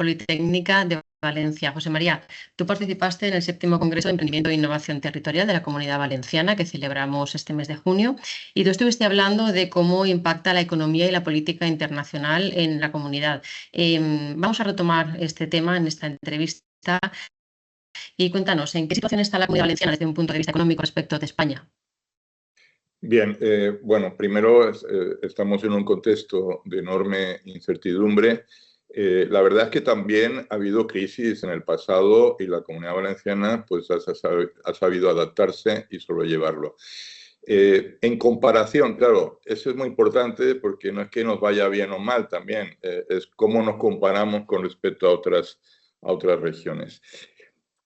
Politécnica de Valencia. José María, tú participaste en el 7º Congreso de Emprendimiento e Innovación Territorial de la Comunidad Valenciana, que celebramos este mes de junio, y tú estuviste hablando de cómo impacta la economía y la política internacional en la comunidad. Vamos a retomar este tema en esta entrevista y cuéntanos, ¿en qué situación está la Comunidad Valenciana desde un punto de vista económico respecto de España? Bien, bueno, primero estamos en un contexto de enorme incertidumbre. La verdad es que también ha habido crisis en el pasado y la Comunidad Valenciana pues, ha sabido adaptarse y sobrellevarlo. En comparación, claro, eso es muy importante porque no es que nos vaya bien o mal también, es cómo nos comparamos con respecto a otras regiones.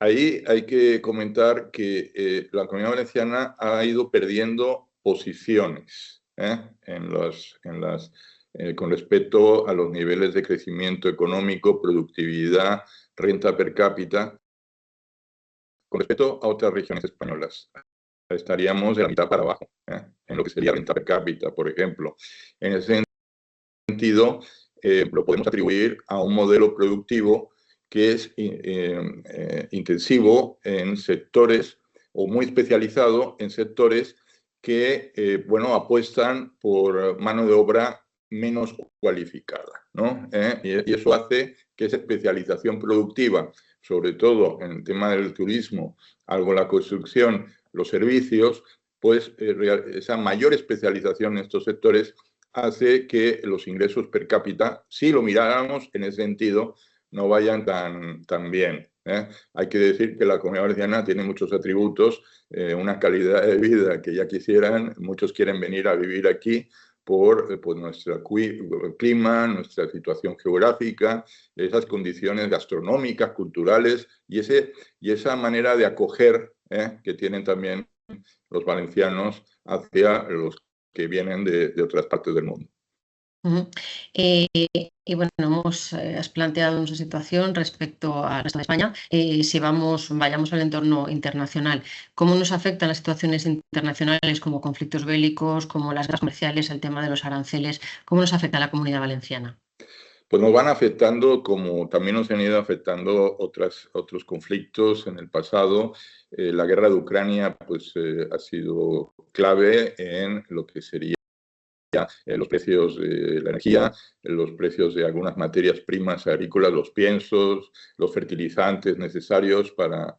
Ahí hay que comentar que la Comunidad Valenciana ha ido perdiendo posiciones con respecto a los niveles de crecimiento económico, productividad, renta per cápita, con respecto a otras regiones españolas. Estaríamos de la mitad para abajo, en lo que sería renta per cápita, por ejemplo. En ese sentido, lo podemos atribuir a un modelo productivo que es intensivo en sectores o muy especializado en sectores que, bueno, apuestan por mano de obra menos cualificada, ¿no? Y eso hace que esa especialización productiva, sobre todo en el tema del turismo, algo en la construcción, los servicios, pues esa mayor especialización en estos sectores hace que los ingresos per cápita, si lo miráramos en ese sentido, no vayan tan bien. Hay que decir que la Comunidad Valenciana tiene muchos atributos, una calidad de vida que ya quisieran, muchos quieren venir a vivir aquí por pues, nuestro clima, nuestra situación geográfica, esas condiciones gastronómicas, culturales y esa manera de acoger que tienen también los valencianos hacia los que vienen de otras partes del mundo. Y bueno, has planteado nuestra situación respecto al resto de España. Si vayamos al entorno internacional, ¿cómo nos afectan las situaciones internacionales como conflictos bélicos, como las guerras comerciales, el tema de los aranceles? ¿Cómo nos afecta a la Comunidad Valenciana? Pues nos van afectando como también nos han ido afectando otros conflictos en el pasado. La guerra de Ucrania pues, ha sido clave en lo que sería los precios de la energía, los precios de algunas materias primas agrícolas, los piensos, los fertilizantes necesarios para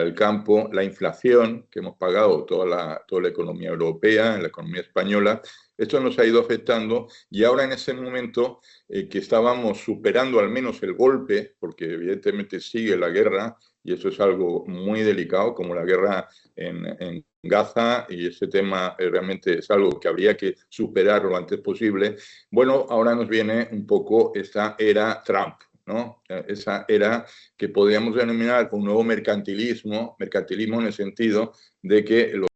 el campo, la inflación que hemos pagado toda la economía europea, la economía española. Esto nos ha ido afectando y ahora en ese momento que estábamos superando al menos el golpe, porque evidentemente sigue la guerra y eso es algo muy delicado, como la guerra en Gaza, y ese tema realmente es algo que habría que superar lo antes posible. Bueno, ahora nos viene un poco esta era Trump, ¿no? Esa era que podríamos denominar un nuevo mercantilismo en el sentido de que los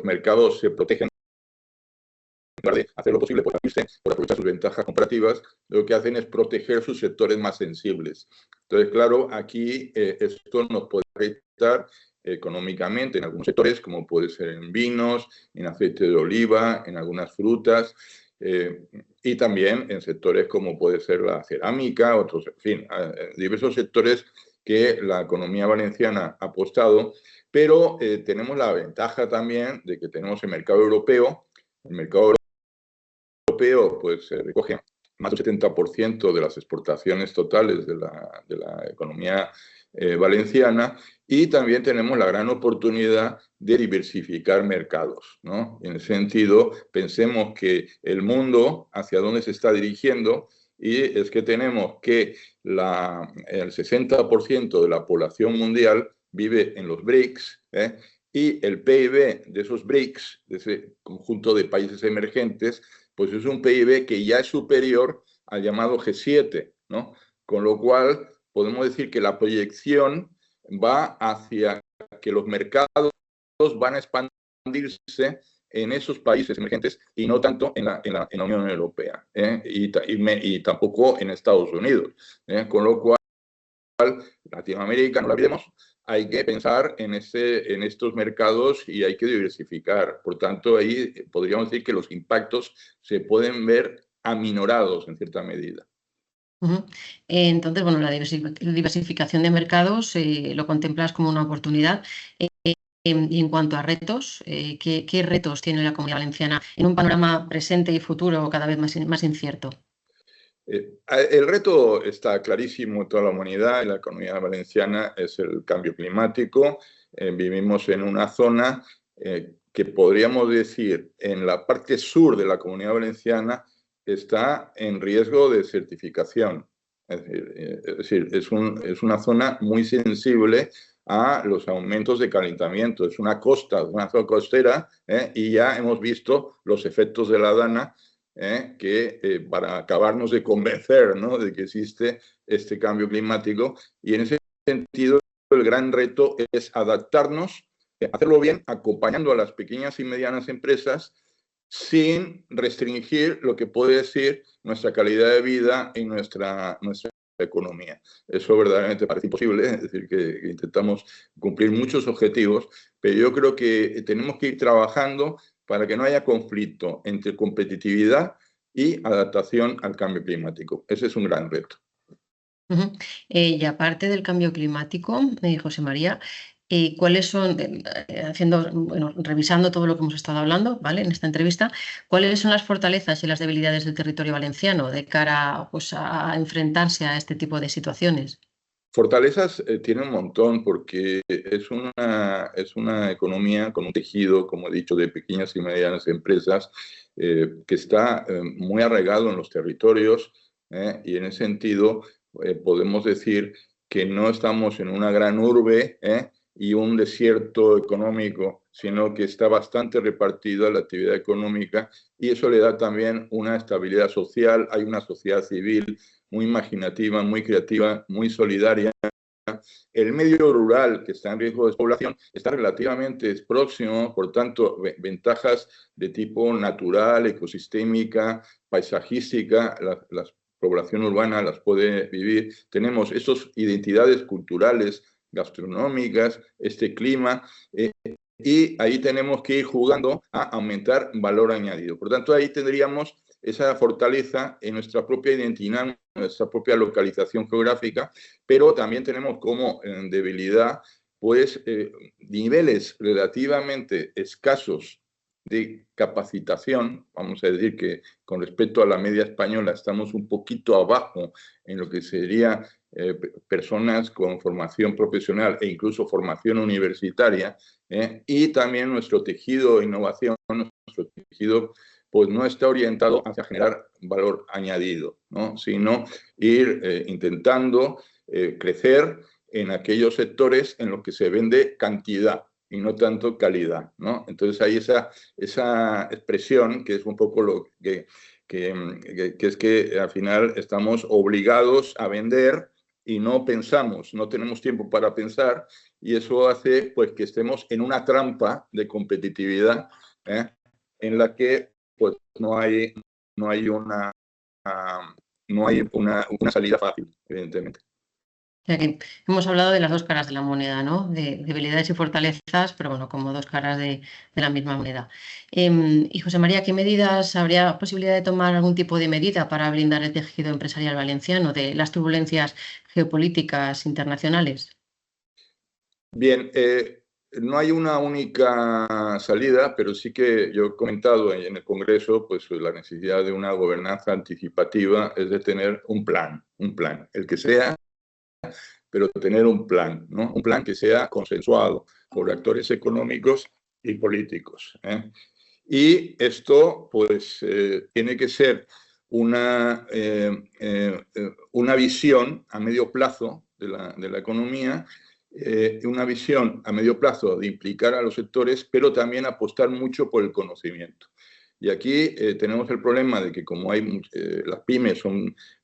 mercados se protegen en lugar de hacer lo posible por aprovechar sus ventajas comparativas, lo que hacen es proteger sus sectores más sensibles. Entonces, claro, aquí esto nos puede afectar económicamente en algunos sectores, como puede ser en vinos, en aceite de oliva, en algunas frutas, y también en sectores como puede ser la cerámica, otros, en fin, diversos sectores que la economía valenciana ha apostado, pero tenemos la ventaja también de que tenemos el mercado europeo. El mercado europeo pues recoge más del 70% de las exportaciones totales de la economía valenciana, y también tenemos la gran oportunidad de diversificar mercados, ¿no? En ese sentido, pensemos que el mundo hacia dónde se está dirigiendo, y es que tenemos que el 60% de la población mundial vive en los BRICS, y el PIB de esos BRICS, de ese conjunto de países emergentes, pues es un PIB que ya es superior al llamado G7, ¿no? Con lo cual, podemos decir que la proyección va hacia que los mercados van a expandirse en esos países emergentes y no tanto en la Unión Europea, y tampoco en Estados Unidos. Con lo cual, Latinoamérica, no la olvidemos, hay que pensar en estos mercados y hay que diversificar. Por tanto, ahí podríamos decir que los impactos se pueden ver aminorados en cierta medida. Ujú. Entonces, bueno, la diversificación de mercados lo contemplas como una oportunidad. Y en cuanto a retos, ¿qué retos tiene la Comunidad Valenciana en un panorama presente y futuro cada vez más incierto? El reto está clarísimo en toda la humanidad, en la Comunidad Valenciana, es el cambio climático. Vivimos en una zona que podríamos decir en la parte sur de la Comunidad Valenciana está en riesgo de certificación. Es una zona muy sensible a los aumentos de calentamiento. Es una costa, una zona costera, y ya hemos visto los efectos de la Dana, que para acabarnos de convencer, ¿no?, de que existe este cambio climático. Y en ese sentido, el gran reto es adaptarnos, hacerlo bien, acompañando a las pequeñas y medianas empresas sin restringir lo que puede decir nuestra calidad de vida y nuestra economía. Eso verdaderamente parece imposible, es decir, que intentamos cumplir muchos objetivos, pero yo creo que tenemos que ir trabajando para que no haya conflicto entre competitividad y adaptación al cambio climático. Ese es un gran reto. Ujú. Y aparte del cambio climático, José María, ¿cuáles son, bueno, revisando todo lo que hemos estado hablando, ¿vale?, en esta entrevista, cuáles son las fortalezas y las debilidades del territorio valenciano de cara, pues, a enfrentarse a este tipo de situaciones? Fortalezas tiene un montón porque es una economía con un tejido, como he dicho, de pequeñas y medianas empresas que está muy arraigado en los territorios, y en ese sentido podemos decir que no estamos en una gran urbe y un desierto económico, sino que está bastante repartida la actividad económica, y eso le da también una estabilidad social. Hay una sociedad civil muy imaginativa, muy creativa, muy solidaria. El medio rural, que está en riesgo de despoblación, está relativamente próximo, por tanto, ventajas de tipo natural, ecosistémica, paisajística, la población urbana las puede vivir. Tenemos estas identidades culturales, gastronómicas, este clima, y ahí tenemos que ir jugando a aumentar valor añadido. Por tanto, ahí tendríamos esa fortaleza en nuestra propia identidad, en nuestra propia localización geográfica, pero también tenemos como debilidad, pues, niveles relativamente escasos de capacitación. Vamos a decir que con respecto a la media española estamos un poquito abajo en lo que sería personas con formación profesional e incluso formación universitaria, y también nuestro tejido de innovación, nuestro tejido, pues no está orientado hacia generar valor añadido, ¿no?, sino ir intentando crecer en aquellos sectores en los que se vende cantidad y no tanto calidad, ¿no? Entonces hay esa expresión que es un poco lo que es que al final estamos obligados a vender y no pensamos, no tenemos tiempo para pensar, y eso hace, pues, que estemos en una trampa de competitividad en la que, pues, no hay una salida fácil, evidentemente. O sea que hemos hablado de las dos caras de la moneda, ¿no? De debilidades y fortalezas, pero bueno, como dos caras de la misma moneda. Y José María, ¿qué medidas habría posibilidad de tomar algún tipo de medida para blindar el tejido empresarial valenciano de las turbulencias geopolíticas internacionales? Bien, no hay una única salida, pero sí que yo he comentado en el Congreso, pues, la necesidad de una gobernanza anticipativa, es de tener un plan, el que sea, pero tener un plan, ¿no? Un plan que sea consensuado por actores económicos y políticos. Y esto, pues, tiene que ser una visión a medio plazo de la economía, una visión a medio plazo de implicar a los sectores, pero también apostar mucho por el conocimiento. Y aquí tenemos el problema de que como las pymes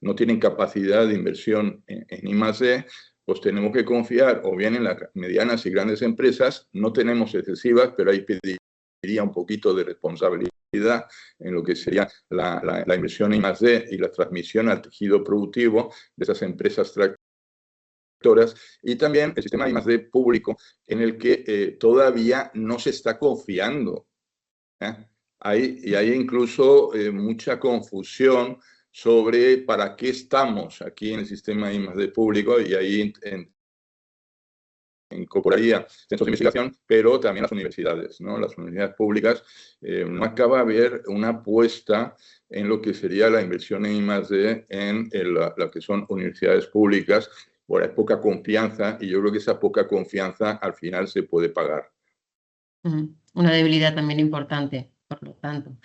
no tienen capacidad de inversión en I+D, pues tenemos que confiar o bien en las medianas y grandes empresas. No tenemos excesivas, pero hay pediría un poquito de responsabilidad en lo que sería la inversión en I+D y la transmisión al tejido productivo de esas empresas tractoras, y también el sistema I+D público, en el que todavía no se está confiando. ¿eh? Hay incluso mucha confusión sobre para qué estamos aquí en el sistema I+D público, y ahí incorporaría centros de investigación, pero también las universidades, ¿no? Las universidades públicas. No acaba de haber una apuesta en lo que sería la inversión en I+D en lo que son universidades públicas. Ahora hay poca confianza, y yo creo que esa poca confianza al final se puede pagar. Una debilidad también importante, por lo tanto.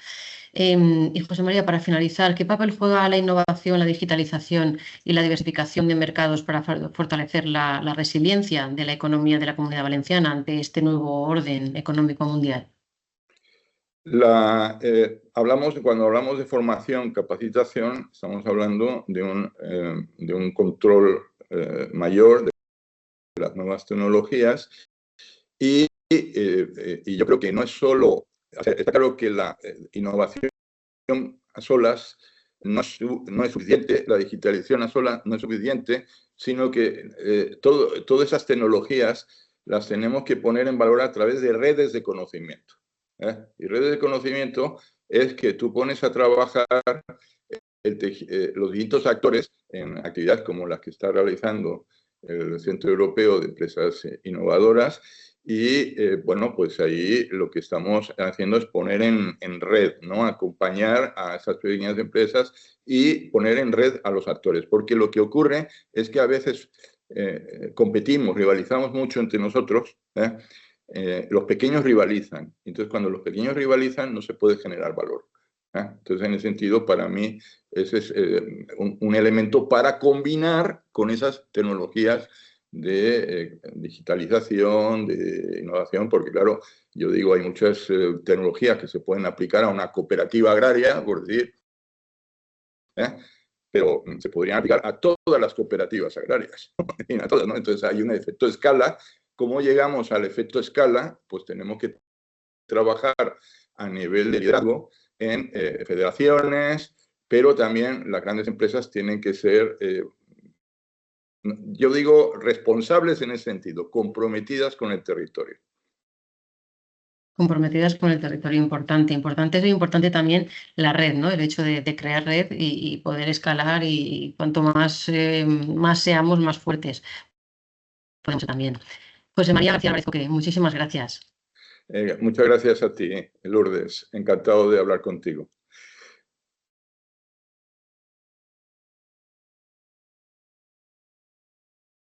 Y José María, para finalizar, ¿qué papel juega la innovación, la digitalización y la diversificación de mercados para fortalecer la resiliencia de la economía de la Comunidad Valenciana ante este nuevo orden económico mundial? Cuando hablamos de formación, capacitación, estamos hablando de un control mayor de las nuevas tecnologías, y yo creo que no es solo, está claro que la innovación a solas no es suficiente, la digitalización a solas no es suficiente, sino que todas esas tecnologías las tenemos que poner en valor a través de redes de conocimiento. Y redes de conocimiento es que tú pones a trabajar los distintos actores en actividades como las que está realizando el Centro Europeo de Empresas Innovadoras, y bueno, pues ahí lo que estamos haciendo es poner en red, ¿no? Acompañar a esas pequeñas empresas y poner en red a los actores, porque lo que ocurre es que a veces competimos, rivalizamos mucho entre nosotros, los pequeños rivalizan, entonces cuando los pequeños rivalizan no se puede generar valor. Entonces, en ese sentido, para mí, ese es un elemento para combinar con esas tecnologías de digitalización, de innovación, porque claro, yo digo, hay muchas tecnologías que se pueden aplicar a una cooperativa agraria, por decir, pero se podrían aplicar a todas las cooperativas agrarias, a todas, ¿no? Entonces hay un efecto escala. ¿Cómo llegamos al efecto escala? Pues tenemos que trabajar a nivel de liderazgo en federaciones, pero también las grandes empresas tienen que ser, yo digo, responsables en ese sentido, comprometidas con el territorio. Comprometidas con el territorio, importante. Importante es importante también la red, ¿no? El hecho de crear red y poder escalar, y cuanto más seamos, más fuertes podemos ser también. José María García Álvarez, muchísimas gracias. Muchas gracias a ti, Lourdes. Encantado de hablar contigo.